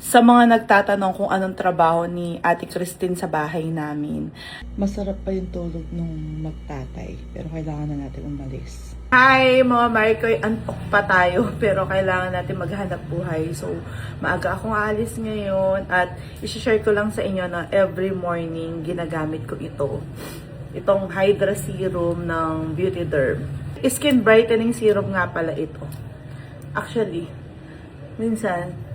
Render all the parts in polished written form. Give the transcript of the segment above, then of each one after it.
Sa mga nagtatanong kung anong trabaho ni Ate Christine sa bahay namin, masarap pa yung tulog nung magtatay, pero kailangan na natin umalis. Hi mga Marikoy, antok pa tayo pero kailangan natin maghanap buhay. So maaga akong aalis ngayon at isi-share ko lang sa inyo na every morning ginagamit ko ito. Itong Hydra Serum ng Beauty Derm. Skin brightening serum nga pala ito. Actually, minsan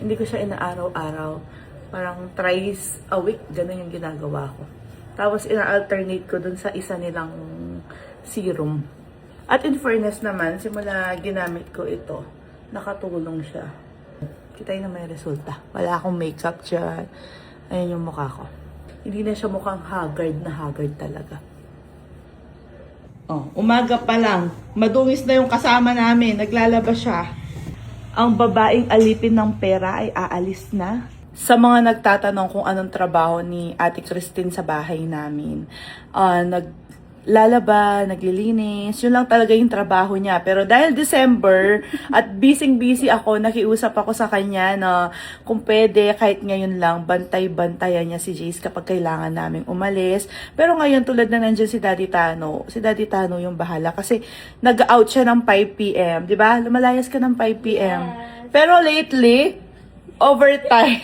hindi ko siya inaaraw-araw. Parang thrice a week, ganun yung ginagawa ko. Tapos ina-alternate ko dun sa isa nilang serum. At in fairness naman, simula ginamit ko ito, nakatulong siya. Kita na may resulta. Wala akong makeup dyan. Ayan yung mukha ko. Hindi na siya mukhang haggard talaga. Oh, umaga pa lang. Madungis na yung kasama namin. Naglalaba siya. Ang babaeng alipin ng pera ay aalis na. Sa mga nagtatanong kung anong trabaho ni Ate Christine sa bahay namin, naglalaba, naglilinis, yun lang talaga yung trabaho niya. Pero dahil December at busy ako, nakiusap ako sa kanya na kung pwede kahit ngayon lang, bantay-bantayan niya si Jace kapag kailangan naming umalis. Pero ngayon tulad na nandiyan si Daddy Tano yung bahala kasi nag-out siya ng 5 PM, di ba? Lumalayas ka ng 5 PM. Yes. Pero lately, overtime.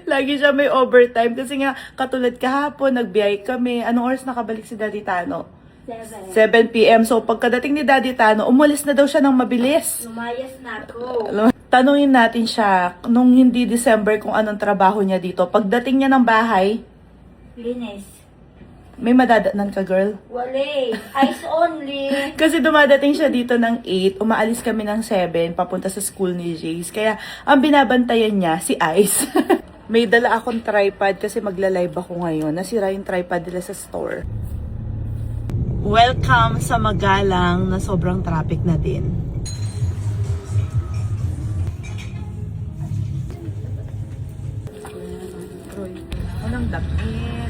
Lagi siya may overtime. Kasi nga, katulad kahapon, nagbiyay kami. Anong oras nakabalik si Daddy Tano? 7 PM. So, pagkadating ni Daddy Tano, umalis na daw siya ng mabilis. Lumayas na ako. Tanungin natin siya, nung hindi December kung anong trabaho niya dito. Pagdating niya ng bahay, Linis. may madadatnan ka, girl? Wale. Eyes only. Kasi dumadating siya dito ng 8, umaalis kami ng 7, papunta sa school ni Jace. Kaya, ang binabantayan niya, si Ice. May dala akong tripod kasi magla-live ako ngayon. Nasira yung tripod nila sa store. Welcome sa Magalang na sobrang traffic na din. Walang damit.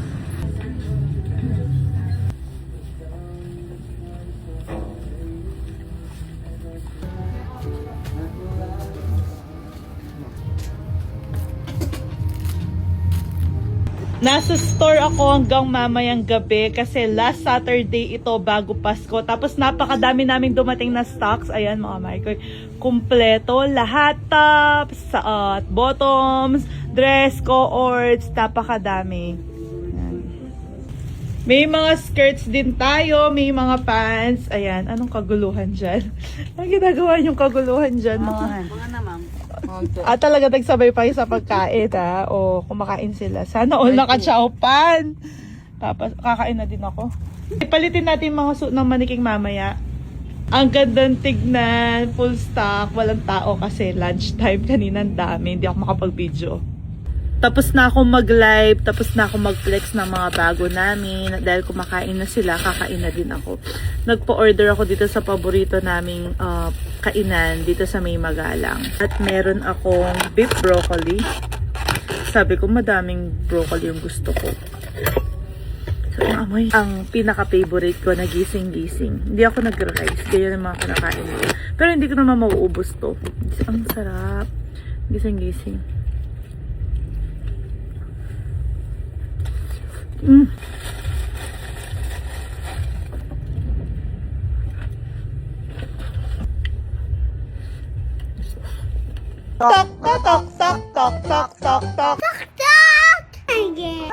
Nasa store ako hanggang mamayang gabi kasi last Saturday ito bago Pasko. Tapos napakadami naming dumating na stocks. Ayan mga Marikoy, kumpleto. Lahat tops, bottoms, dress, cohorts, napakadami. Ayan. May mga skirts din tayo, may mga pants. Ayan, anong kaguluhan dyan? Ang ginagawa yung kaguluhan dyan? Mga naman. Talaga nagsabay pa sa pagkain o kumakain sila. Sana all naka-chowpan. Tapos kakain na din ako. Ipalitin natin mga suit ng maniking mamaya. Ang gandang tignan, full stock, walang tao kasi lunchtime kaninang dami. Hindi ako makapag-video. Tapos na ako mag-live, tapos na ako mag-flex ng mga bago namin. Dahil kumakain na sila, kakain na din ako. Nagpo-order ako dito sa paborito naming kainan dito sa May Magalang. At meron akong beef broccoli. Sabi ko madaming broccoli yung gusto ko. So, amoy. Ang pinaka-favorite ko na gising-gising. Hindi ako nag-rice. Ganyan ang mga kinakain ko. Pero hindi ko naman mauubos to. Ang sarap. Gising-gising. Tok tok tok tok tok tok tok tok. Again.